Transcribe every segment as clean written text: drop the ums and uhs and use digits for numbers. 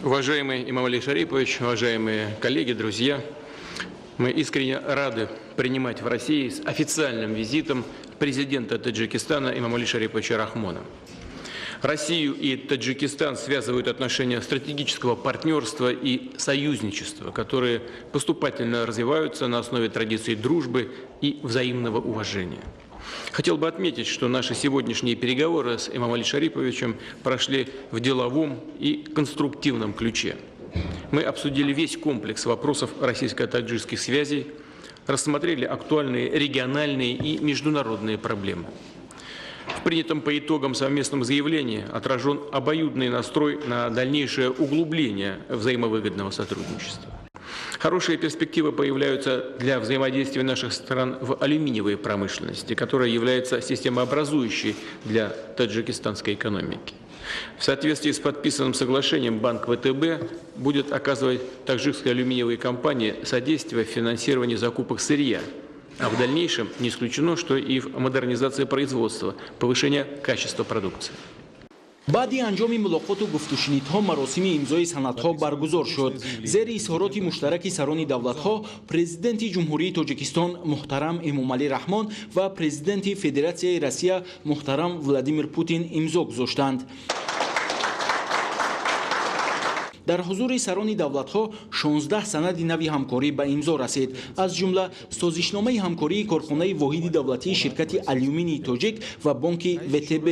Уважаемый Имамали Шарипович, уважаемые коллеги, друзья, мы искренне рады принимать в России с официальным визитом президента Таджикистана Имамали Шариповича Рахмона. Россию и Таджикистан связывают отношения стратегического партнерства и союзничества, которые поступательно развиваются на основе традиций дружбы и взаимного уважения. Хотел бы отметить, что наши сегодняшние переговоры с Имамали Шариповичем прошли в деловом и конструктивном ключе. Мы обсудили весь комплекс вопросов российско-таджикских связей, рассмотрели актуальные региональные и международные проблемы. В принятом по итогам совместном заявлении отражен обоюдный настрой на дальнейшее углубление взаимовыгодного сотрудничества. Хорошие перспективы появляются для взаимодействия наших стран в алюминиевой промышленности, которая является системообразующей для таджикистанской экономики. В соответствии с подписанным соглашением Банк ВТБ будет оказывать таджикской алюминиевой компании содействие в финансировании закупок сырья, а в дальнейшем не исключено, что и в модернизации производства, повышение качества продукции. баъди анҷоми мулоқоту гуфтушинидҳо маросими имзои санадҳо баргузор шуд. зери изҳороти муштараки сарони давлатҳо президенти ҷумҳурии Тоҷикистон муҳтарам Эмомалӣ Раҳмон ва президенти Федератсияи Россия муҳтарам Владимир Путин имзо гузоштанд. дар ҳузури сарони давлатҳо 16 санади нави ҳамкорӣ ба имзо расид. аз ҷумла созишномаи ҳамкории корхонаи воҳиди давлатии ширкати алюминии тоҷик ва бонки ВТБ.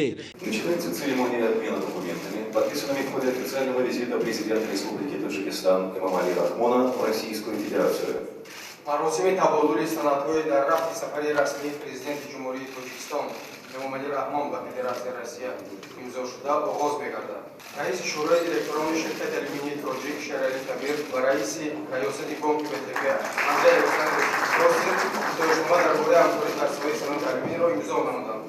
Начинается церемония обмена документами, подписанными в ходе официального визита президента Республики Таджикистан Эмомали Рахмона в Российскую Федерацию. маросими табодули санадҳои дар рафти сафари расмии президенти ҷумҳурии Тоҷикистон Эмомали Раҳмон ба Федератсияи Россия имзо шуда оғоз мегардад. раиси шӯрои директорони ширкати алюминии тоҷик Шерали Кабир ва раиси раёсати бонки ВТБ Андрей Александрович Просин гузоштнома дар бораи ҳамкорӣ дар соҳаи санъати алюминийро имзо намуданд.